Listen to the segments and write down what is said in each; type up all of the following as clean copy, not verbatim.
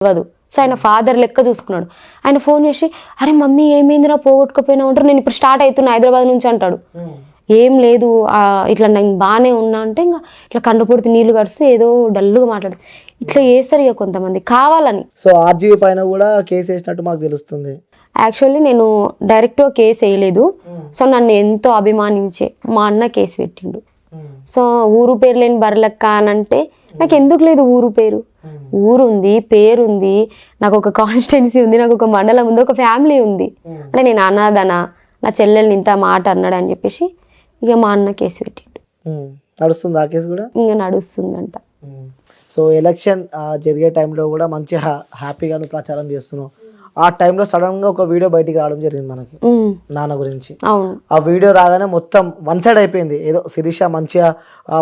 తెలియదు. సో ఆయన ఫాదర్ లెక్క చూసుకున్నాడు. ఆయన ఫోన్ చేసి అరే మమ్మీ ఏమైందిరా పోగొట్టుకుపోయినా ఉంటారు, నేను ఇప్పుడు స్టార్ట్ అవుతున్నా హైదరాబాద్ నుంచి అంటాడు. ఏం లేదు ఇట్లా నేను బాగానే ఉన్నా అంటే ఇంకా ఇట్లా కండపొడితే నీళ్లు కడిస్తే ఏదో డల్లుగా మాట్లాడు ఇట్లా చేస్తారు ఇక కొంతమంది కావాలని. సో ఆర్జీవీ పైన కూడా కేసు వేసినట్టు మాకు తెలుస్తుంది. యాక్చువల్లీ నేను డైరెక్ట్గా కేసు వేయలేదు. సో నన్ను ఎంతో అభిమానించే మా అన్న కేసు పెట్టిండు. సో ఊరు పేరు లేని బర్లక్క అని అంటే నాకు ఎందుకు లేదు ఊరు పేరు, ఊరుంది, పేరుంది, నాకు ఒక కాన్స్టిట్యున్సీ ఉంది, నాకు ఒక మండలం ఉంది, ఒక ఫ్యామిలీ ఉంది. అంటే నేను అనాథనా, నా చెల్లెల్ని ఇంత మాట అన్నాడు అని చెప్పేసి ఇక మా అన్న కేసు పెట్టిండు. నడుస్తుంది ఆ కేసు కూడా ఇంకా నడుస్తుందంట. సో ఎలక్షన్ జరిగే టైంలో కూడా మంచి హ్యాపీగా ప్రచారం చేస్తున్నావు. ఆ టైంలో సడన్ గా ఒక వీడియో బయటికి రావడం జరిగింది మనకి నాన్న గురించి. ఆ వీడియో రాగానే మొత్తం వన్ సైడ్ అయిపోయింది. ఏదో శిరీష మంచిగా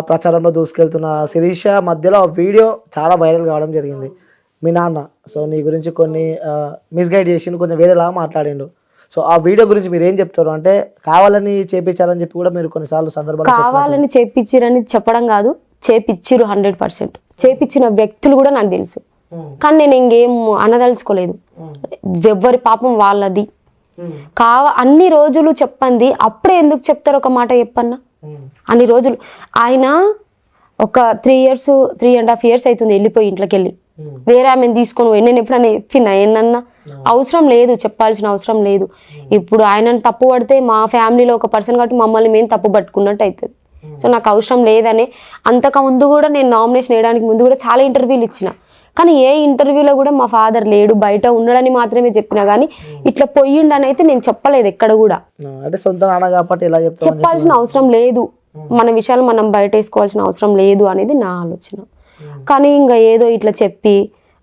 ప్రచారంలో దూసుకెళ్తున్న శిరీష మధ్యలో ఆ వీడియో చాలా వైరల్ కావడం జరిగింది. మీ నాన్న సో నీ గురించి కొన్ని మిస్గైడ్ చేసిండు, కొంచెం వేరేలాగా మాట్లాడిండు. సో ఆ వీడియో గురించి మీరు ఏం చెప్తారు? అంటే కావాలని చేపించాలని చెప్పి కూడా మీరు కొన్నిసార్లు సందర్భాలు కావాలని చేపించారని చెప్పడం కాదు, చేపిచ్చిరు 100%. చేపించిన వ్యక్తులు కూడా నాకు తెలుసు, కానీ నేను ఇంకేం అనదలుచుకోలేదు. ఎవరి పాపం వాళ్ళది. అన్ని రోజులు చెప్పండి, అప్పుడే ఎందుకు చెప్తారు ఒక మాట చెప్పన్నా? అన్ని రోజులు ఆయన ఒక 3.5 years అవుతుంది వెళ్ళిపోయి ఇంట్లోకి వెళ్ళి వేరే ఆమెను తీసుకొని పోయి. నేను ఎప్పుడన్నా చెప్పినా ఏమన్నా? అవసరం లేదు, చెప్పాల్సిన అవసరం లేదు. ఇప్పుడు ఆయనను తప్పు పడితే మా ఫ్యామిలీలో ఒక పర్సన్ కాబట్టి మమ్మల్ని మేము తప్పు పట్టుకున్నట్టు అవుతుంది. సో నాకు అవసరం లేదని అంతకు ముందు కూడా నేను నామినేషన్ వేయడానికి ముందు కూడా చాలా ఇంటర్వ్యూలు ఇచ్చిన, కానీ ఏ ఇంటర్వ్యూలో కూడా మా ఫాదర్ లేడు, బయట ఉండడని మాత్రమే చెప్పినా, కానీ ఇట్లా పోయిండని అయితే నేను చెప్పలేదు ఎక్కడ కూడా. అంటే సొంత నాన్న కాబట్టి ఎలా చెప్పాల్సిన అవసరం లేదు, మన విషయాలు మనం బయట వేసుకోవాల్సిన అవసరం లేదు అనేది నా ఆలోచన. కానీ ఇంకా ఏదో ఇట్లా చెప్పి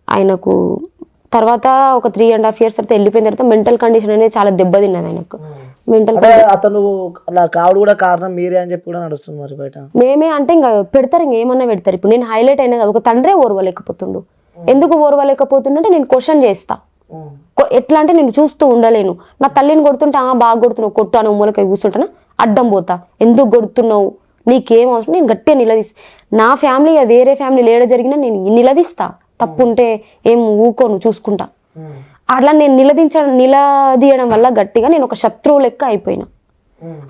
ఆయనకు తర్వాత ఒక 3.5 years తర్వాత వెళ్ళిపోయిన తర్వాత మెంటల్ కండిషన్ అనేది చాలా దెబ్బతిన్నది ఆయనకు. మెంటల్ అతను కావడం కూడా కారణం మీరే అని చెప్పి కూడా నడుస్తుంది మరి బయట. మేమే అంటే ఇంకా పెడతారు, ఇంకేమన్నా పెడతారు. ఇప్పుడు నేను హైలైట్ అయినా కదా, ఒక తండ్రే ఓర్వలేకపోతుండు. ఎందుకు ఓర్వలేకపోతుండే నేను క్వశ్చన్ చేస్తా. ఎట్లా అంటే నేను చూస్తూ ఉండలేను. నా తల్లిని కొడుతుంటే బాగా కొడుతున్నావు, కొట్టు అని ఉమ్మలకి కూర్చుంటానా, అడ్డం పోతా, ఎందుకు కొడుతున్నావు, నీకేం అవసరం, నేను గట్టిగా నిలదీస్తా. నా ఫ్యామిలీ వేరే ఫ్యామిలీ లేడ జరిగినా నేను నిలదీస్తా, తప్పు ఉంటే ఏం ఊకోను, చూసుకుంటా. అట్లా నేను నిలదీయడం వల్ల గట్టిగా నేను ఒక శత్రువు లెక్క అయిపోయినా.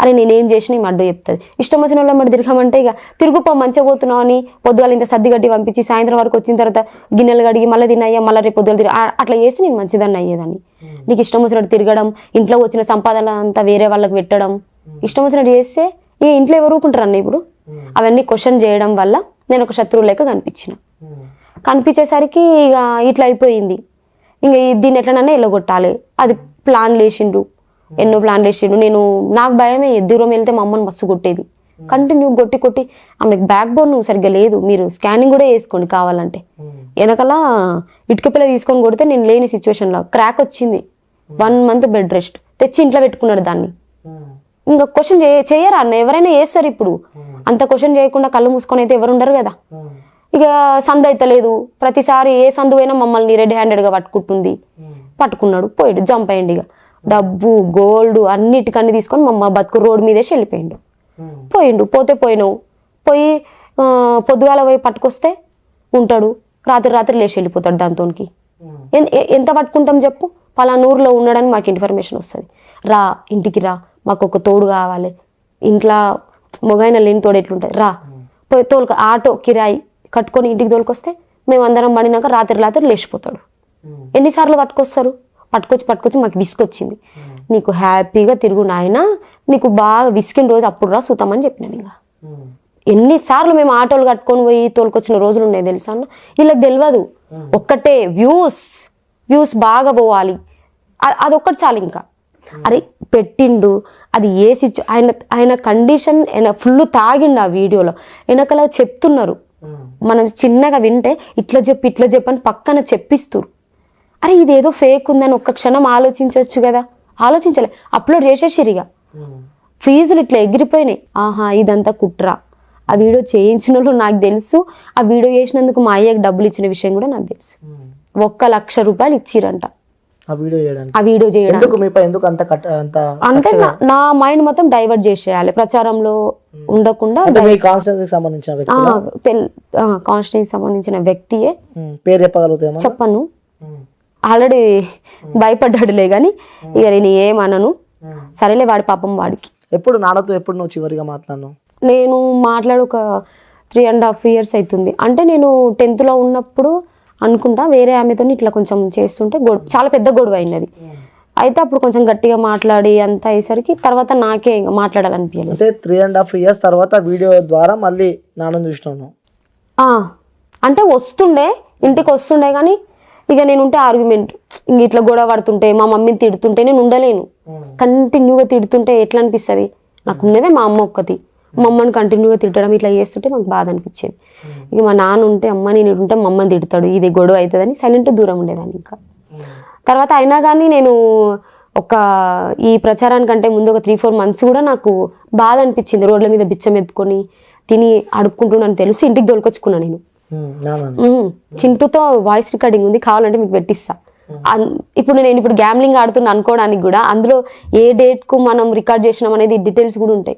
అని నేనేం చేసినా ఈ అడ్డు చెప్తుంది. ఇష్టం వచ్చిన వాళ్ళ మరి తిరగమంటే ఇక తిరుగుపో మంచిగా పోతున్నావు అని పొద్దుగాల ఇంత సర్ది గడ్డి పంపించి సాయంత్రం వరకు వచ్చిన తర్వాత గిన్నెలు కడిగి మళ్ళీ తిన్నాయ్యా, మళ్ళీ రేపు పొద్దుగా తిరిగి అట్లా చేసి నేను మంచిదాన్ని అయ్యేదాన్ని. నీకు ఇష్టం వచ్చినట్టు తిరగడం, ఇంట్లో వచ్చిన సంపాదన అంతా వేరే వాళ్ళకి పెట్టడం, ఇష్టం వచ్చినట్టు చేస్తే ఈ ఇంట్లో ఎవరు ఊరుకుంటారు అన్న? ఇప్పుడు అవన్నీ క్వశ్చన్ చేయడం వల్ల నేను ఒక శత్రువు లెక్క కనిపించేసరికి ఇక ఇట్లా అయిపోయింది. ఇంకా దీన్ని ఎట్లనన్నా ఎల్లగొట్టాలి, అది ప్లాన్ లేచిండు, ఎన్నో ప్లాన్ లేచిండు. నాకు భయమే, దూరం వెళ్తే మా అమ్మని మస్తు కొట్టేది, కంటిన్యూ కొట్టి ఆమెకు బ్యాక్ బోన్ సరిగ్గా లేదు. మీరు స్కానింగ్ కూడా వేసుకోండి కావాలంటే. వెనకాల ఇటుక పిల్ల తీసుకొని కొడితే నేను లేని సిచ్యువేషన్లో క్రాక్ వచ్చింది. 1 month బెడ్ రెస్ట్ తెచ్చి ఇంట్లో పెట్టుకున్నాడు దాన్ని. ఇంకా క్వశ్చన్ చేయరా అన్న? ఎవరైనా చేస్తారు ఇప్పుడు. అంత క్వశ్చన్ చేయకుండా కళ్ళు మూసుకొని అయితే ఎవరు ఉండరు కదా. ఇక సందు అయితే లేదు, ప్రతిసారి ఏ సందు అయినా మమ్మల్ని రెడ్ హ్యాండెడ్గా పట్టుకున్నాడు, పోయాడు, జంప్ అయ్యండి. ఇక డబ్బు గోల్డ్ అన్నిటికన్నీ తీసుకొని మమ్మ బతుకు రోడ్ మీదేసి వెళ్ళిపోయిండు. పోయినావు పోయి పొద్దుగాల పోయి పట్టుకొస్తే ఉంటాడు, రాత్రి లేచి వెళ్ళిపోతాడు. దాంతోనికి ఎంత పట్టుకుంటాం చెప్పు? పలానూరులో ఉన్నాడని మాకు ఇన్ఫర్మేషన్ వస్తుంది, రా ఇంటికి రా, మాకు ఒక తోడు కావాలి, ఇంట్లో మొగైన లేని తోడు ఎట్లుంటుంది, రా పోయి ఆటో కిరాయి కట్టుకొని ఇంటికి తోలుకొస్తే మేమందరం పడినాక రాత్రి లేచిపోతాడు. ఎన్నిసార్లు పట్టుకొచ్చి మాకు విసుకొచ్చింది. నీకు హ్యాపీగా తిరుగు నాయన, నీకు బాగా విసికిన రోజు అప్పుడు రా సూతామని చెప్పినాను. ఇక ఎన్నిసార్లు మేము ఆటోలు కట్టుకొని పోయి తోలుకొచ్చిన రోజులు ఉన్నాయి తెలుసా అన్న. వీళ్ళకి తెలియదు, ఒక్కటే వ్యూస్ బాగా పోవాలి, అదొక్కటి చాలు. ఇంకా అరే పెట్టిండు, అది ఏ ఆయన కండిషన్ ఫుల్ తాగిండు. ఆ వీడియోలో వెనకలా చెప్తున్నారు, మనం చిన్నగా వింటే ఇట్లా చెప్పు అని పక్కన చెప్పిస్తారు. అరే ఇదేదో ఫేక్ ఉందని ఒక్క క్షణం ఆలోచించవచ్చు కదా, ఆలోచించలే, అప్లోడ్ చేసేసిరిగా. ఫీజులు ఇట్లా ఎగిరిపోయినాయి. ఇదంతా కుట్రా. ఆ వీడియో చేయించిన వాళ్ళు నాకు తెలుసు, ఆ వీడియో చేసినందుకు మా అయ్యకి డబ్బులు ఇచ్చిన విషయం కూడా నాకు తెలుసు. 1 లక్ష ఇచ్చిరంట ఆ వీడియో చేయడానికి. అంటే నా మైండ్ మొత్తం డైవర్ట్ చేసేయాలి, ప్రచారంలో ఉండకుండా. కాన్స్టిట్యూన్సీకి సంబంధించిన వ్యక్తియే, చెప్పను. ఆల్రెడీ భయపడ్డాడులే కానీ ఇక నేను ఏమనను, సరేలే వాడి పాపం వాడికి. ఎప్పుడు నాన్నతో ఎప్పుడు నువ్వు చివరిగా మాట్లాడను? నేను మాట్లాడు ఒక 3.5 years అవుతుంది. అంటే నేను 10th లో ఉన్నప్పుడు అనుకుంటా వేరే ఆమెతో ఇట్లా కొంచెం చేస్తుంటే చాలా పెద్ద గొడవ అయినది. అయితే అప్పుడు కొంచెం గట్టిగా మాట్లాడి అంతా అయ్యేసరికి తర్వాత నాకే ఇంకా మాట్లాడాలనిపించలేదు. అంటే 3.5 years తర్వాత వీడియో ద్వారా మళ్ళీ నాన్న చూసినాను. అంటే వస్తుండే, ఇంటికి వస్తుండే, కానీ ఇక నేను ఉంటే ఆర్గ్యుమెంట్ ఇట్లా గొడవ పడుతుంటే మా మమ్మీని తిడుతుంటే నేను ఉండలేను. కంటిన్యూగా తిడుతుంటే ఎట్లా అనిపిస్తుంది? నాకు ఉన్నదే మా అమ్మ ఒక్కటి, మా అమ్మని కంటిన్యూగా తిట్టడం ఇట్లా చేస్తుంటే మాకు బాధ అనిపించేది. ఇక మా నాన్న ఉంటే అమ్మ నేను ఉంటే మా అమ్మని తిడతాడు, ఇది గొడవ అవుతుందని సైలెంట్ దూరం ఉండేదాన్ని. ఇంకా తర్వాత అయినా కానీ నేను ఈ ప్రచారానికంటే ముందు ఒక 3-4 months కూడా నాకు బాధ అనిపించింది. రోడ్ల మీద బిచ్చం ఎత్తుకొని తిని అడుక్కుంటున్నాను తెలిసి ఇంటికి దొరికొచ్చుకున్నా నేను. చింటూతో వాయిస్ రికార్డింగ్ ఉంది, కావాలంటే మీకు పెట్టిస్తా. ఇప్పుడు నేను గ్యామ్లింగ్ ఆడుతున్నా అనుకోవడానికి కూడా అందులో ఏ డేట్కు మనం రికార్డ్ చేసినాం అనేది డీటెయిల్స్ కూడా ఉంటాయి.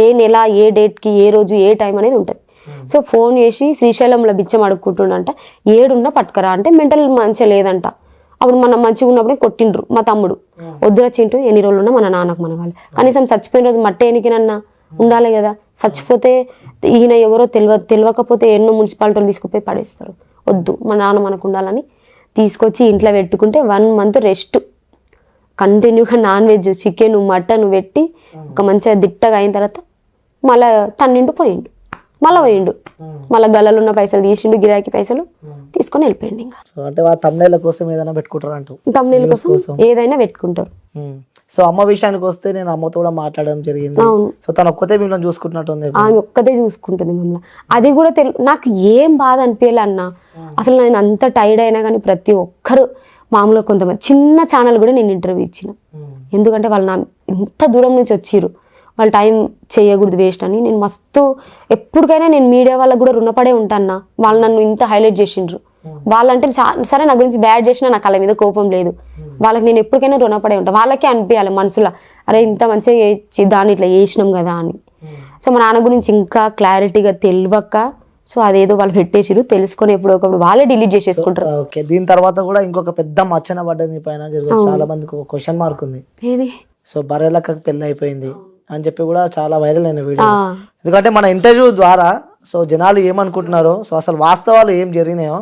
ఏ నెల, ఏ డేట్కి, ఏ రోజు, ఏ టైం అనేది ఉంటుంది. సో ఫోన్ చేసి శ్రీశైలంలో బిచ్చం అడుక్కుంటుండంట, 7 పట్టుకరా అంటే మెంటల్ మంచిగా లేదంట. అప్పుడు మనం మంచిగా ఉన్నప్పుడే కొట్టిండ్రు మా తమ్ముడు, వద్దురా చింటూ ఎన్ని రోజులు ఉన్నా మన నాన్నకు మనగాలి, కనీసం చచ్చిపోయిన రోజు మట్టే ఎనికినన్నా ఉండాలి కదా, చచ్చిపోతే ఈయన ఎవరో తెలియకపోతే ఎన్నో మున్సిపాలిటీలు తీసుకుపోయి పడేస్తారు, వద్దు మన నాన్న మనకు ఉండాలని తీసుకొచ్చి ఇంట్లో పెట్టుకుంటే 1 month రెస్ట్, కంటిన్యూగా నాన్ వెజ్, చికెన్, మటన్ పెట్టి ఒక మంచిగా దిట్టగా అయిన తర్వాత మళ్ళీ తన్నిండు పోయిండు, మళ్ళీ పోయిండు, మళ్ళీ గల్లలో ఉన్న పైసలు తీసిండు, గిరాకీ పైసలు తీసుకొని వెళ్ళిపోయిండు. ఇంకా అంటే తమ్ముళ్ళ కోసం ఏదైనా పెట్టుకుంటారు అంటూ, తమ్ముళ్ళ కోసం ఏదైనా పెట్టుకుంటారు. సో అమ్మ విషయానికి వస్తే నేను అమ్మతో కూడా మాట్లాడడం జరిగింది. సో తను ఒక్కతే మిమ్మల్ని చూసుకుంటున్నట్టుంది. ఆమె ఒక్కతే చూసుకుంటుంది మమ్మల్ని. అది కూడా నాకు ఏం బాధ అనిపించాలి అన్న, అసలు నేను అంత టైర్డ్ అయినా కానీ ప్రతి ఒక్కరు మామూలుగా కొంతమంది చిన్న ఛానల్ కూడా నేను ఇంటర్వ్యూ ఇచ్చిన, ఎందుకంటే వాళ్ళు నా ఇంత దూరం నుంచి వచ్చిర్రు, వాళ్ళ టైం చేయకూడదు వేస్ట్ అని. నేను మస్తు ఎప్పటికైనా నేను మీడియా వాళ్ళకి కూడా రుణపడే ఉంటాను. వాళ్ళు నన్ను ఇంత హైలైట్ చేసిండ్రు. వాళ్ళంటే సరే నా గురించి బ్యాడ్ చేసినా నాకు వాళ్ళ మీద కోపం లేదు, వాళ్ళకి నేను ఎప్పటికైనా రుణపడే ఉంటాను. వాళ్ళకే అనిపించాలి మనసులో, అరే ఇంత మంచిగా దాన్ని ఇట్లా చేసినాం కదా అని. సో మా నాన్న గురించి ఇంకా క్లారిటీగా తెలియక సో అదేదో వాళ్ళు పెట్టేసిరు, తెలుసుకొని ఎప్పుడొకప్పుడు వాళ్ళే డిలీట్ చేసేసుకుంటారు. ఓకే, దీని తర్వాత కూడా ఇంకొక పెద్ద మచ్చన పడ్డది పైన, చాలా మందికి ఒక క్వశ్చన్ మార్క్ ఉంది. ఏది? సో బర్రెలక్కకి పెళ్లి అయిపోయింది అని చెప్పి కూడా చాలా వైరల్ అయిన వీడియో. ఎందుకంటే మన ఇంటర్వ్యూ ద్వారా సో జనాలు ఏమనుకుంటున్నారో, సో అసలు వాస్తవాలు ఏం జరిగినాయో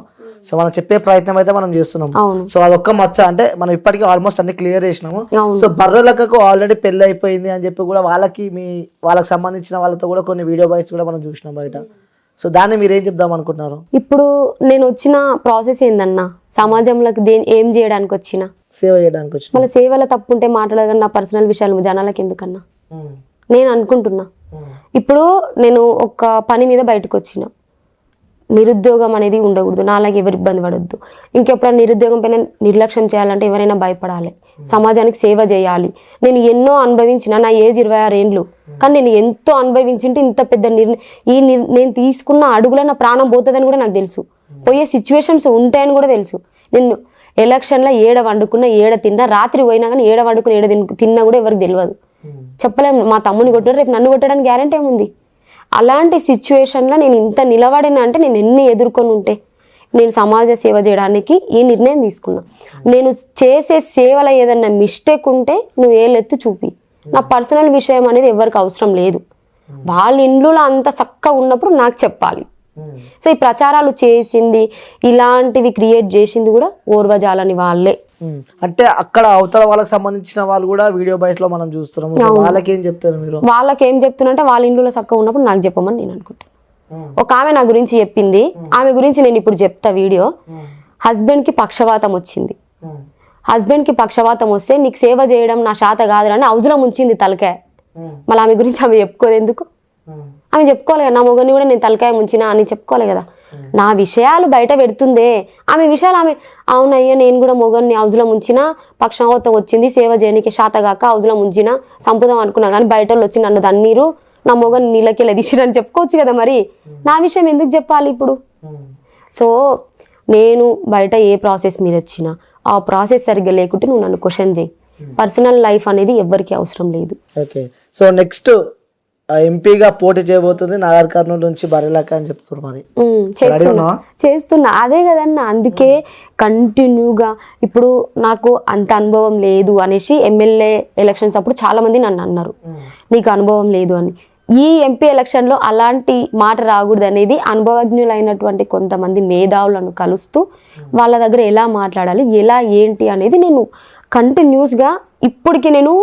సో మనం చెప్పే ప్రయత్నం అయితే మనం చేస్తున్నాం. సో అదొక్క మచ్చ, అంటే మనం ఇప్పటికీ ఆల్మోస్ట్ అన్ని క్లియర్ చేసినాము. సో బర్రెలక్కకు ఆల్రెడీ పెళ్లి అయిపోయింది అని చెప్పి కూడా వాళ్ళకి సంబంధించిన వాళ్ళతో కూడా కొన్ని వీడియో బైట్స్ కూడా మనం చూసినాం బయట. సో దాన్ని మీరు ఏం చెప్దాం అనుకుంటున్నారు? ఇప్పుడు నేను వచ్చిన ప్రాసెస్ ఏందన్నా, సమాజంలోకి ఏం చేయడానికి వచ్చిన, సేవ చేయడానికి వచ్చిన. మళ్ళీ సేవలో తప్పుంటే మాట్లాడగా నా పర్సనల్ విషయాలు జనాలకి ఎందుకన్నా నేను అనుకుంటున్నా. ఇప్పుడు నేను ఒక పని మీద బయటకు వచ్చిన, నిరుద్యోగం అనేది ఉండకూడదు, నాలాగే ఎవరు ఇబ్బంది పడొద్దు. ఇంకెప్పుడైనా నిరుద్యోగం పైన నిర్లక్ష్యం చేయాలంటే ఎవరైనా భయపడాలి, సమాజానికి సేవ చేయాలి. నేను ఎన్నో అనుభవించిన, నా ఏజ్ 26 ఏండ్లు, కానీ నేను ఎంతో అనుభవించింటే ఇంత పెద్ద నేను తీసుకున్న అడుగులో నా ప్రాణం పోతుందని కూడా నాకు తెలుసు, పోయే సిచ్యువేషన్స్ ఉంటాయని కూడా తెలుసు. నేను ఎలక్షన్లో ఏడ వండుకున్నా, ఏడ తిన్నా, రాత్రి పోయినా కానీ ఏడ వండుకుని ఏడ తిన్నా కూడా ఎవరికి తెలియదు, చెప్పలేము. మా తమ్ముని కొట్టారు, రేపు నన్ను కొట్టడానికి గ్యారెంటీ ఏముంది? అలాంటి సిచ్యువేషన్లో నేను ఇంత నిలబడినా అంటే నేను ఎన్ని ఎదుర్కొని ఉంటే నేను సమాజ సేవ చేయడానికి ఈ నిర్ణయం తీసుకున్నా. నేను చేసే సేవలో ఏదన్నా మిస్టేక్ ఉంటే నువ్వు ఏలెత్తి చూపి, నా పర్సనల్ విషయం అనేది ఎవరికి అవసరం లేదు. వాళ్ళ ఇంట్లో అంత చక్కగా ఉన్నప్పుడు నాకు చెప్పాలి. సో ఈ ప్రచారాలు చేసింది, ఇలాంటివి క్రియేట్ చేసింది కూడా ఓర్వజాలని వాళ్ళే. అంటే అక్కడ అవతల వాళ్ళకి సంబంధించిన వాళ్ళు కూడా వీడియో బైట్స్ లో మనం చూస్తున్నాం. వాళ్ళకి ఏం చెప్తారు మీరు? వాళ్ళకి ఏం చెప్తున్నా వాళ్ళ ఇంట్లో చక్కగా ఉన్నప్పుడు నాకు చెప్పమని నేను అనుకుంటా. ఒక ఆమె నా గురించి చెప్పింది, ఆమె గురించి నేను ఇప్పుడు చెప్తా వీడియో. హస్బెండ్ కి పక్షవాతం వచ్చింది, హస్బెండ్ కి పక్షవాతం వస్తే నీకు సేవ చేయడం నా శాత కాదని హౌస్లో ముంచింది తలకాయ. మళ్ళీ ఆమె గురించి ఆమె చెప్పుకోదు ఎందుకు? ఆమె చెప్పుకోవాలి కదా, నా మొగని కూడా నేను తలకాయ ముంచినా అని చెప్పుకోవాలి కదా. నా విషయాలు బయట పెడుతుందే, ఆమె విషయాలు ఆమె అవునయ్యా నేను కూడా మొగన్ని హౌస్లో ముంచిన, పక్షవాతం వచ్చింది, సేవ చేయడానికి శాతగాక హౌస్లో ముంచిన సంపుదాం అనుకున్నా, కానీ బయట వాళ్ళు వచ్చి నన్ను దన్నీరు, నా మొగని నీళ్ళకి తీసిరని చెప్పుకోవచ్చు కదా. మరి నా విషయం ఎందుకు చెప్పాలి ఇప్పుడు? సో నేను బయట ఏ ప్రాసెస్ మీద వచ్చినా ఆ ప్రాసెస్ సరిగ్గా లేకుంటే నువ్వు నన్ను క్వశ్చన్ చేయి. పర్సనల్ లైఫ్ అనేది ఎవ్వరికి అవసరం లేదు. ఓకే, సో నెక్స్ట్ ఎంపీగా పోటీ చేయబోతుంది నాగర్ కర్నూలు నుంచి బర్రెలక్క అని చెప్తున్నారు. మరి చేస్తున్నా అదే కదన్న. అందుకే కంటిన్యూగా ఇప్పుడు నాకు అంత అనుభవం లేదు అనేసి ఎమ్మెల్యే ఎలక్షన్స్ అప్పుడు చాలా మంది నన్ను అన్నారు నీకు అనుభవం లేదు అని. ఈ ఎంపీ ఎలక్షన్లో అలాంటి మాట రాకూడదు అనేది అనుభవజ్ఞులైనటువంటి కొంతమంది మేధావులను కలుస్తూ వాళ్ళ దగ్గర ఎలా మాట్లాడాలి ఎలా ఏంటి అనేది నేను కంటిన్యూస్గా ఇప్పటికి నేను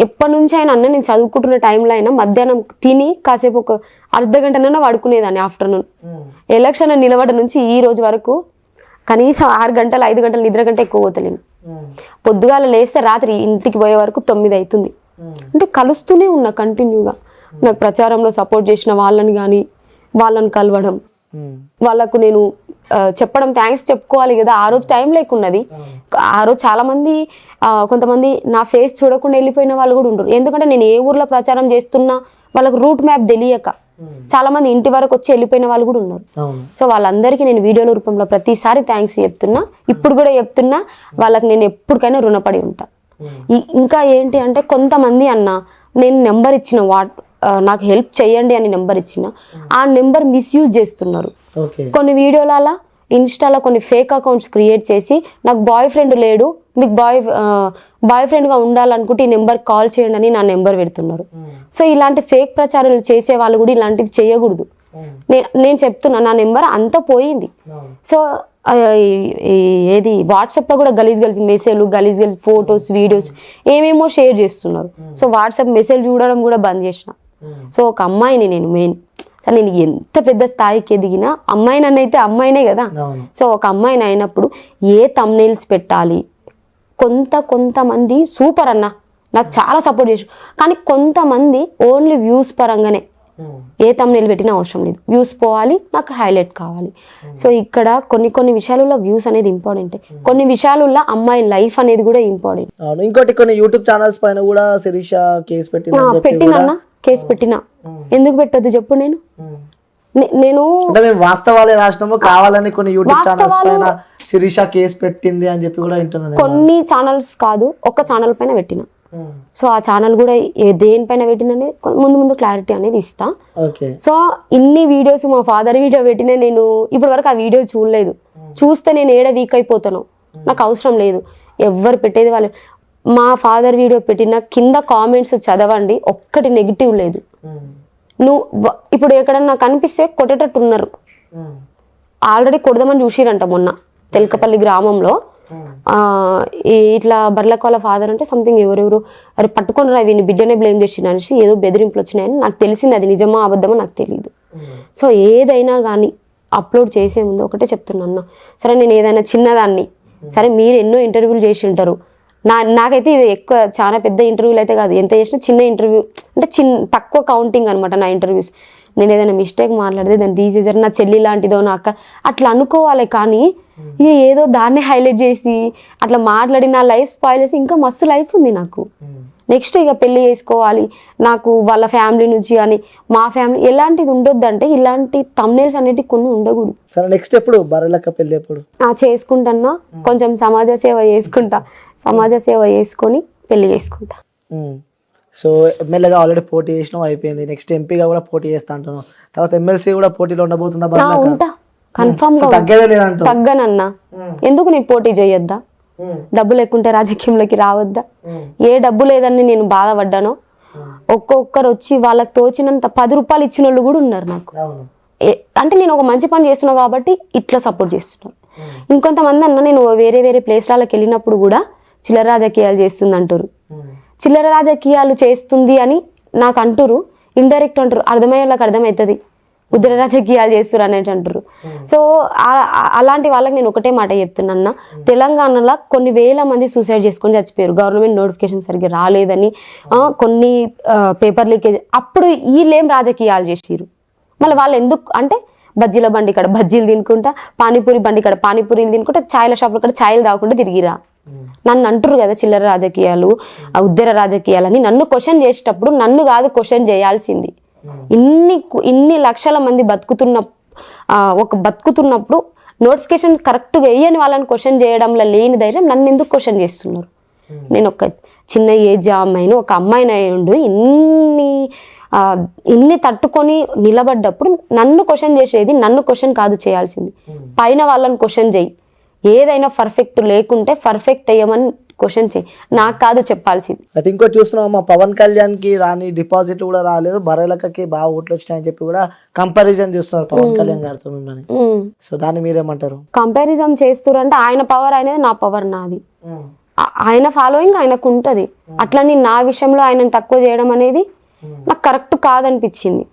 ఎప్పటి నుంచి అయినా అన్న నేను చదువుకుంటున్న టైంలో అయినా మధ్యాహ్నం తిని కాసేపు ఒక అర్ధ గంటనైనా పడుకునేదాన్ని ఆఫ్టర్నూన్. ఎలక్షన్ నిలబడ నుంచి ఈ రోజు వరకు కనీసం 6 గంటలు 5 గంటలు నిద్ర కంటే ఎక్కువ పోతలేను. పొద్దుగాల లేస్తే రాత్రి ఇంటికి పోయే వరకు 9 అవుతుంది. అంటే కలుస్తూనే ఉన్నా కంటిన్యూగా. నాకు ప్రచారంలో సపోర్ట్ చేసిన వాళ్ళని కానీ వాళ్ళని కలవడం వాళ్ళకు నేను చెప్పడం థ్యాంక్స్ చెప్పుకోవాలి కదా. ఆ రోజు టైం లేకున్నది. ఆ రోజు చాలా మంది కొంతమంది నా ఫేస్ చూడకుండా వెళ్ళిపోయిన వాళ్ళు కూడా ఉంటారు. ఎందుకంటే నేను ఏ ఊర్లో ప్రచారం చేస్తున్నా వాళ్ళకు రూట్ మ్యాప్ తెలియక చాలా మంది ఇంటి వరకు వచ్చి వెళ్ళిపోయిన వాళ్ళు కూడా ఉన్నారు. సో వాళ్ళందరికీ నేను వీడియోల రూపంలో ప్రతిసారి థ్యాంక్స్ చెప్తున్నా. ఇప్పుడు కూడా చెప్తున్నా. వాళ్ళకి నేను ఎప్పటికైనా రుణపడి ఉంటా. ఇంకా ఏంటి అంటే కొంతమంది అన్న నేను నెంబర్ ఇచ్చిన నాకు హెల్ప్ చేయండి అని నెంబర్ ఇచ్చిన ఆ నెంబర్ మిస్యూజ్ చేస్తున్నారు. కొన్ని వీడియోల ఇన్స్టాలో కొన్ని ఫేక్ అకౌంట్స్ క్రియేట్ చేసి నాకు బాయ్ ఫ్రెండ్ లేడు మీకు బాయ్ ఫ్రెండ్గా ఉండాలనుకుంటే ఈ నెంబర్ కాల్ చేయండి అని నా నెంబర్ పెడుతున్నారు. సో ఇలాంటి ఫేక్ ప్రచారాలు చేసే వాళ్ళు కూడా ఇలాంటివి చేయకూడదు. నేను చెప్తున్నా నా నెంబర్ అంతా పోయింది. సో ఏది వాట్సాప్లో కూడా గలీజ్ మెసేజ్లు గలీజ్ ఫొటోస్ వీడియోస్ ఏమేమో షేర్ చేస్తున్నారు. సో వాట్సాప్ మెసేజ్ చూడడం కూడా బంద్ చేసిన. సో ఒక అమ్మాయిని నేను మెయిన్ అసలు నేను ఎంత పెద్ద స్థాయికి ఎదిగినా అమ్మాయి నన్ను అయితే అమ్మాయినే కదా. సో ఒక అమ్మాయిని అయినప్పుడు ఏ థంబ్నెయిల్స్ పెట్టాలి కొంతమంది సూపర్ అన్న నాకు చాలా సపోర్ట్ చేశారు. కానీ కొంతమంది ఓన్లీ వ్యూస్ పరంగానే ఏ థంబ్నెయిల్ పెట్టినా అవసరం లేదు వ్యూస్ పోవాలి నాకు హైలైట్ కావాలి. సో ఇక్కడ కొన్ని విషయాలలో వ్యూస్ అనేది ఇంపార్టెంట్. కొన్ని విషయాలలో అమ్మాయి లైఫ్ అనేది కూడా ఇంపార్టెంట్. ఇంకోటి కొన్ని యూట్యూబ్ ఛానల్స్ పైన కూడా శిరీష కేసు పెట్టినా కేసు పెట్టినా ఎందుకు పెట్టద్దు చెప్పు. నేను వాస్తవాలే రాష్ట్రంలో కావాలని కొన్ని యూట్యూబ్ ఛానల్స్ పైన శిరీష కేసు పెట్టింది అని చెప్పి కూడా వింటున్నాను. కొన్ని ఛానల్స్ కాదు ఒక్క ఛానల్ పైన పెట్టిన. సో ఆ ఛానల్ కూడా దేనిపైన పెట్టిననే ముందు క్లారిటీ అనేది ఇస్తా. సో ఇన్ని వీడియోస్ మా ఫాదర్ వీడియో పెట్టినా నేను ఇప్పటి వరకు ఆ వీడియో చూడలేదు. చూస్తే నేను ఏడ వీక్ అయిపోతాను. నాకు అవసరం లేదు ఎవరు పెట్టేది వాళ్ళు. మా ఫాదర్ వీడియో పెట్టిన కింద కామెంట్స్ చదవండి ఒక్కటి నెగిటివ్ లేదు. నువ్వు ఇప్పుడు ఎక్కడన్నా కనిపిస్తే కొట్టేటట్టు ఉన్నారు. ఆల్రెడీ కొడదామని చూసిరంట మొన్న తెలకపల్లి గ్రామంలో. ఇట్లా బర్లకోల ఫాదర్ అంటే సంథింగ్ ఎవరెవరు అరే పట్టుకొని రా వీని బిడ్డనే బ్లేమ్ చేసిన అనేసి ఏదో బెదిరింపులు వచ్చినాయని నాకు తెలిసింది. అది నిజమా అబద్ధమో నాకు తెలియదు. సో ఏదైనా కానీ అప్లోడ్ చేసే ముందు ఒకటే చెప్తున్నా. సరే నేను ఏదైనా చిన్నదాన్ని సరే మీరు ఎన్నో ఇంటర్వ్యూలు చేసి ఉంటారు. నాకైతే ఇది ఎక్కువ చాలా పెద్ద ఇంటర్వ్యూలు అయితే కాదు. ఎంత చేసినా చిన్న ఇంటర్వ్యూ అంటే తక్కువ కౌంటింగ్ అనమాట నా ఇంటర్వ్యూస్. నేను ఏదైనా మిస్టేక్ మాట్లాడితే దాన్ని తీసేసారు నా చెల్లి లాంటిదో నా అక్క అట్లా అనుకోవాలి. కానీ ఏదో దాన్ని హైలైట్ చేసి అట్లా మాట్లాడి నా లైఫ్ స్పాయిల్ చేసి ఇంకా మస్తు లైఫ్ ఉంది నాకు. నెక్స్ట్ ఇక పెళ్లి చేసుకోవాలి నాకు వాళ్ళ ఫ్యామిలీ నుంచి కానీ మా ఫ్యామిలీ ఎలాంటిది ఉండొద్దు అంటే ఇలాంటి థంబ్నెయిల్స్ అనేవి కొన్ని ఉండకూడదు. నెక్స్ట్ ఎప్పుడు బర్రెలక్క పెళ్లి ఎప్పుడు చేసుకుంటున్నా కొంచెం సమాజ సేవ చేసుకుంటా. సమాజ సేవ చేసుకొని పెళ్లి చేసుకుంటా. సో ఎమ్మెల్యేగా ఆల్రెడీ పోటీ చేసినావు అయిపోయింది. నెక్స్ట్ ఎంపీగా కూడా పోటీ చేస్తా అంటున్నావు. తర్వాత ఎమ్మెల్సీ కూడా పోటీలో ఉండబోతుందా? ఉంటా కన్ఫర్మ్ గా. తగ్గనన్నా ఎందుకు నేను పోటీ చేయొద్దా? డబ్బు లేకుంటే రాజకీయంలోకి రావద్దా? ఏ డబ్బు లేదని నేను బాధపడ్డానో ఒక్కొక్కరు వచ్చి వాళ్ళకి తోచినంత 10 రూపాయలు ఇచ్చిన వాళ్ళు కూడా ఉన్నారు నాకు. అంటే నేను ఒక మంచి పని చేస్తున్నా కాబట్టి ఇట్లా సపోర్ట్ చేస్తున్నాను. ఇంకొంతమంది అన్న నేను వేరే ప్లేస్లకు వెళ్ళినప్పుడు కూడా చిల్లర రాజకీయాలు చేస్తుంది అంటారు. చిల్లర రాజకీయాలు చేస్తుంది అని నాకు అంటారు. ఇండైరెక్ట్ అంటారు. అర్థమయ్యే వాళ్ళకి అర్థమవుతుంది ఉద్ర రాజకీయాలు చేస్తారు అనేసి అంటారు. సో అలాంటి వాళ్ళకి నేను ఒకటే మాట చెప్తున్నా. తెలంగాణలో కొన్ని వేల మంది సూసైడ్ చేసుకొని చచ్చిపోయారు. గవర్నమెంట్ నోటిఫికేషన్ సరిగ్గా రాలేదని కొన్ని పేపర్ లీకేజ్. అప్పుడు వీళ్ళేం రాజకీయాలు చేసిరు. మళ్ళీ వాళ్ళు ఎందుకు అంటే బజ్జీల బండి ఇక్కడ బజ్జీలు తినుకుంటా పానీపూరి బండి ఇక్కడ పానీపూరీలు తినుకుంటా ఛాయల షాపులు ఇక్కడ ఛాయలు తాగుకుంటా తిరిగిరా. నన్ను అంటారు కదా చిల్లర రాజకీయాలు ఉద్దర రాజకీయాలని. నన్ను క్వశ్చన్ చేసేటప్పుడు నన్ను కాదు క్వశ్చన్ చేయాల్సింది. ఇన్ని లక్షల మంది బతుకుతున్నప్పుడు నోటిఫికేషన్ కరెక్ట్గా వేయని వాళ్ళని క్వశ్చన్ చేయడంలో లేని ధైర్యం నన్ను ఎందుకు క్వశ్చన్ చేస్తున్నారు? నేను ఒక చిన్న ఏజ్ అమ్మాయిని, ఒక అమ్మాయిని అయ్యుండు ఇన్ని తట్టుకొని నిలబడ్డప్పుడు నన్ను క్వశ్చన్ చేసేది, నన్ను క్వశ్చన్ కాదు చేయాల్సింది, పైన వాళ్ళని క్వశ్చన్ చేయి. ఏదైనా పర్ఫెక్ట్ లేకుంటే పర్ఫెక్ట్ అయ్యమని క్వశ్చన్ చేయి, నాకు కాదు చెప్పాల్సింది. అయితే ఇంకోటి చూస్తున్నాం అమ్మ, పవన్ కళ్యాణ్ కి రాని డిపాజిట్ కూడా రాలేదు, బర్రెలకి బాగా ఓట్లు వచ్చినాయని చెప్పి కూడా కంపారిజన్ చేస్తున్నారు పవన్ కళ్యాణ్ గారితో మిమ్మల్ని. సో దాన్ని మీరేమంటారు? కంపారిజన్ చేస్తున్నారు అంటే ఆయన పవర్ అనేది, నా పవర్ నాది. ఆయన ఫాలోయింగ్ ఆయనకు ఉంటది, అట్లని నా విషయంలో ఆయన తక్కువ చేయడం అనేది నాకు కరెక్ట్ కాదనిపించింది.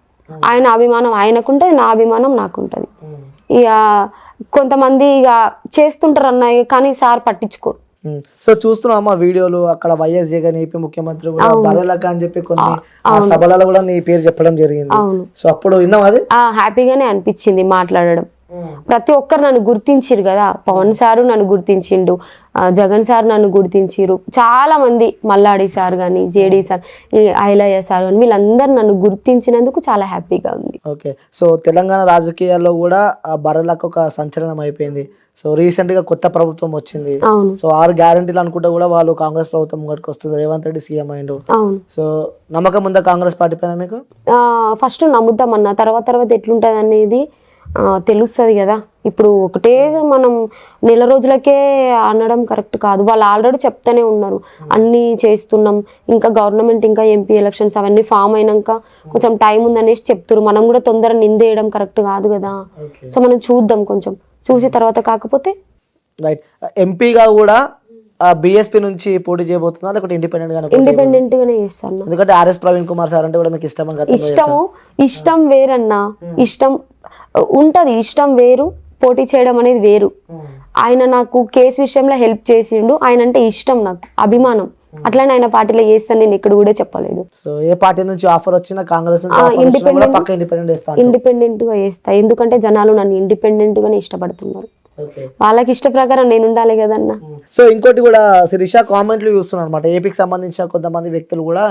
ఆయన అభిమానం ఆయనకుంటది, నా అభిమానం నాకుంటది. ఇక కొంతమంది ఇక చేస్తుంటారు అన్నయ్య, కానీ సార్ పట్టించుకోడు. సో చూస్తున్నాం అమ్మ వీడియోలు, అక్కడ వైఎస్ జగన్ ఏపీ ముఖ్యమంత్రి కూడా బర్రెలక అని చెప్పి కొన్ని సభలలో కూడా నీ పేరు చెప్పడం జరిగింది. సో అప్పుడు విన్నాం, అది హ్యాపీగానే అనిపించింది మాట్లాడడం. ప్రతి ఒక్కరు నన్ను గుర్తించిరు కదా, పవన్ సారు నన్ను గుర్తించిండు, జగన్ సార్ నన్ను గుర్తించిరు, చాలా మంది మల్లాడి సార్ కానీ, జేడీ సార్, ఈ ఐలయ్య సార్ కానీ, వీళ్ళందరూ నన్ను గుర్తించినందుకు చాలా హ్యాపీగా ఉంది. ఓకే. సో తెలంగాణ రాజకీయాల్లో కూడా ఆ బర్రెలకు ఒక సంచలనం అయిపోయింది. సో రీసెంట్ గా కొత్త ప్రభుత్వం వచ్చింది. సో 6 గ్యారెంటీలు అనుకుంటే కూడా వాళ్ళు కాంగ్రెస్ ప్రభుత్వం ముంగడికి వస్తుంది, రేవంత్ రెడ్డి సీఎం అయిండు. సో నమ్మకం ఉందా కాంగ్రెస్ పార్టీ పైన మీకు? ఫస్ట్ నమ్ముద్దామన్నా, తర్వాత ఎట్లుంటది అనేది తెలుస్తుంది కదా. ఇప్పుడు ఒకటే మనం నెల రోజులకే అనడం కరెక్ట్ కాదు. వాళ్ళు ఆల్రెడీ చెప్తానే ఉన్నారు అన్నీ చేస్తున్నాం, ఇంకా గవర్నమెంట్ ఇంకా ఎంపీ ఎలక్షన్స్ అవన్నీ ఫామ్ అయినాక కొంచెం టైం ఉందనేసి చెప్తారు. మనం కూడా తొందర నిందేయడం కరెక్ట్ కాదు కదా. సో మనం చూద్దాం, కొంచెం చూసి తర్వాత కాకపోతే. రైట్. ఎంపీగా కూడా బిఎస్పీ నుంచి పోటీ చేయబోతున్నా లేకపోతే ఇండిపెండెంట్ గానే చేస్తాను. ఎందుకంటే ఆర్ఎస్ ప్రవీణ్ కుమార్ సార్ అంటే కూడా మీకు ఇష్టం వేరన్నా, ఇష్టం ఉంటది, ఇష్టం వేరు, పోటీ చేయడం అనేది వేరు. ఆయన నాకు కేసు విషయంలో హెల్ప్ చేసిండు, ఆయన అంటే ఇష్టం, నాకు అభిమానం. అట్లానే ఆయన పార్టీలో చేస్తాను, నేను ఇక్కడ కూడా చెప్పలేదు. సో ఏ పార్టీ నుంచి ఆఫర్ వచ్చినా కాంగ్రెస్ ఇండిపెండెంట్ గా చేస్తా, ఎందుకంటే జనాలు నన్ను ఇండిపెండెంట్ గానే ఇష్టపడుతున్నారు. వాళ్ళకి ఇష్ట ప్రకారం నేను ఉండాలి కదన్నా. సో ఇంకోటి కూడా శిరీష కామెంట్లు చూస్తున్నాను అనమాట, ఏపీకి సంబంధించిన కొంతమంది వ్యక్తులు కూడా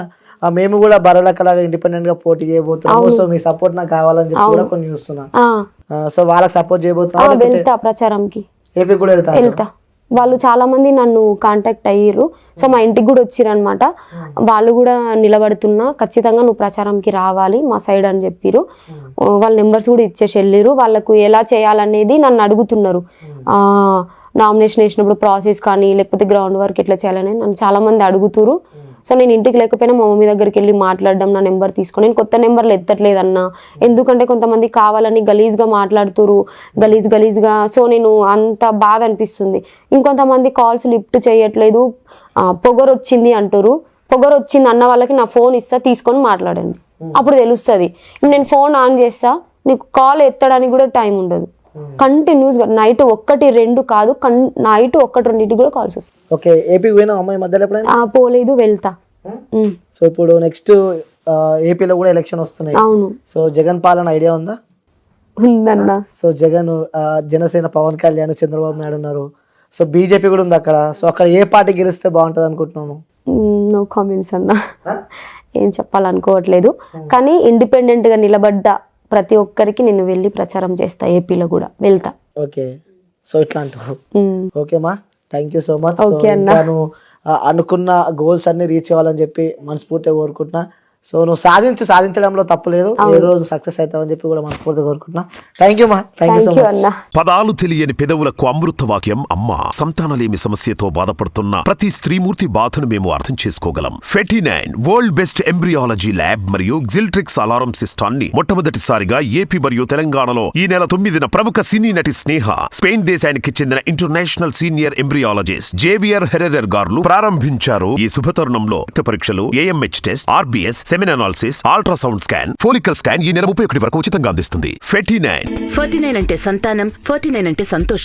మేము కూడా బర్రెలకలాగా ఇండిపెండెంట్ గా పోటీ చేయబోతున్నాము, సో మీ సపోర్ట్ నాకు కావాలని చెప్పి కూడా కొన్ని చూస్తున్నా. సో వాళ్ళకి సపోర్ట్ చేయబోతున్నా, వెళ్తా ప్రచారంకి, ఏపీ కూడా వెళ్తా. వాళ్ళు చాలా మంది నన్ను కాంటాక్ట్ అయ్యారు, సో మా ఇంటికి కూడా వచ్చిర్రు అనమాట. వాళ్ళు కూడా నిలబడుతున్నా, ఖచ్చితంగా నువ్వు ప్రచారంకి రావాలి మా సైడ్ అని చెప్పిరు. వాళ్ళ నెంబర్స్ కూడా ఇచ్చేసి వెళ్ళిరు. వాళ్ళకు ఎలా చేయాలనేది నన్ను అడుగుతున్నారు. నామినేషన్ వేసినప్పుడు ప్రాసెస్ కానీ లేకపోతే గ్రౌండ్ వర్క్ ఎట్లా చేయాలనేది నన్ను చాలా మంది అడుగుతురు. సో నేను ఇంటికి లేకపోయినా మా మమ్మీ దగ్గరికి వెళ్ళి మాట్లాడడం, నా నెంబర్ తీసుకొని, నేను కొత్త నెంబర్లు ఎత్తట్లేదన్నా, ఎందుకంటే కొంతమంది కావాలని గలీజ్గా మాట్లాడుతురు, గలీజ్గా. సో నేను అంత బాధ అనిపిస్తుంది. ఇంకొంతమంది కాల్స్ లిఫ్ట్ చేయట్లేదు, పొగరు వచ్చింది అంటారు. పొగరు వచ్చింది అన్న వాళ్ళకి నా ఫోన్ ఇస్తా, తీసుకొని మాట్లాడండి, అప్పుడు తెలుస్తుంది. నేను ఫోన్ ఆన్ చేస్తా, నీకు కాల్ ఎత్తడానికి కూడా టైం ఉండదు. కంటిన్యూస్ గా నైట్ 1-2 కాదు, నైట్ 1-2 కూడా కాల్స్ వస్తాయి. ఓకే. ఏపీకి పోయినా అమ్మాయి మధ్యలో ఎప్పుడైనా? పోలేదు, వెళ్తా. సో ఇప్పుడు నెక్స్ట్ ఏపీలో కూడా ఎలక్షన్ వస్తున్నాయి. అవును. సో జగన్ పాలన ఐడియా ఉందా? ఉందన్నా. సో జగన్, జనసేన పవన్ కళ్యాణ్, చంద్రబాబు నాయుడు ఉన్నారు. సో బీజేపీ కూడా ఉంది అక్కడ. సో అక్కడ ఏ పార్టీ గెలిస్తే బాగుంటుంది అనుకుంటున్నాను? నో కామెంట్స్ అన్నా, ఏం చెప్పాలనుకోవట్లేదు. కానీ ఇండిపెండెంట్ గా నిలబడ్డ ప్రతి ఒక్కరికి నేను వెళ్ళి ప్రచారం చేస్తా, ఏపీలో కూడా వెళ్తా. ఓకే. సో ఇట్లా అంటారు. ఓకేమా, థ్యాంక్ యూ సో మచ్. నువ్వు అనుకున్న గోల్స్ అన్ని రీచ్ అవ్వాలని చెప్పి మనస్ఫూర్తిగా కోరుకుంటున్నా. సో నువ్వు సాధించడంలో తప్పు లేదు, ఏ రోజు సక్సెస్ అవుతావని చెప్పి కూడా మనస్ఫూర్తిగా కోరుకుంటున్నా. థ్యాంక్ యూ మా, థ్యాంక్ యూ సో మచ్. పదాలు తెలియని పెదవులకు అమృత వాక్యం అమ్మ. సంతానలేమి సమస్యతో బాధపడుతున్న ప్రతి స్త్రీమూర్తి బాధను మేము అర్థం చేసుకోగలం. 49 వరల్డ్ బెస్ట్ ఎంబ్రియాలజీ ల్యాబ్ మరియు జిల్ట్రిక్స్ అలారం సిస్టాన్ని మొట్టమొదటిసారిగా ఏపీ మరియు తెలంగాణలో ఈ నెల 9న ప్రముఖ సినీ నటి స్నేహ, స్పెయిన్ దేశానికి చెందిన international senior embryologist Javier Herrera గారు ప్రారంభించారు. ఈ శుభతరుణంలో రక్త పరీక్షలు, AMH test, RBS, సెమిన్ analysis, ultrasound scan, follicle scan ఈ నెల 31 వరకు ఉచితంగా అందిస్తుంది. 49 అంటే సంతానం, 49 అంటే సంతోషం.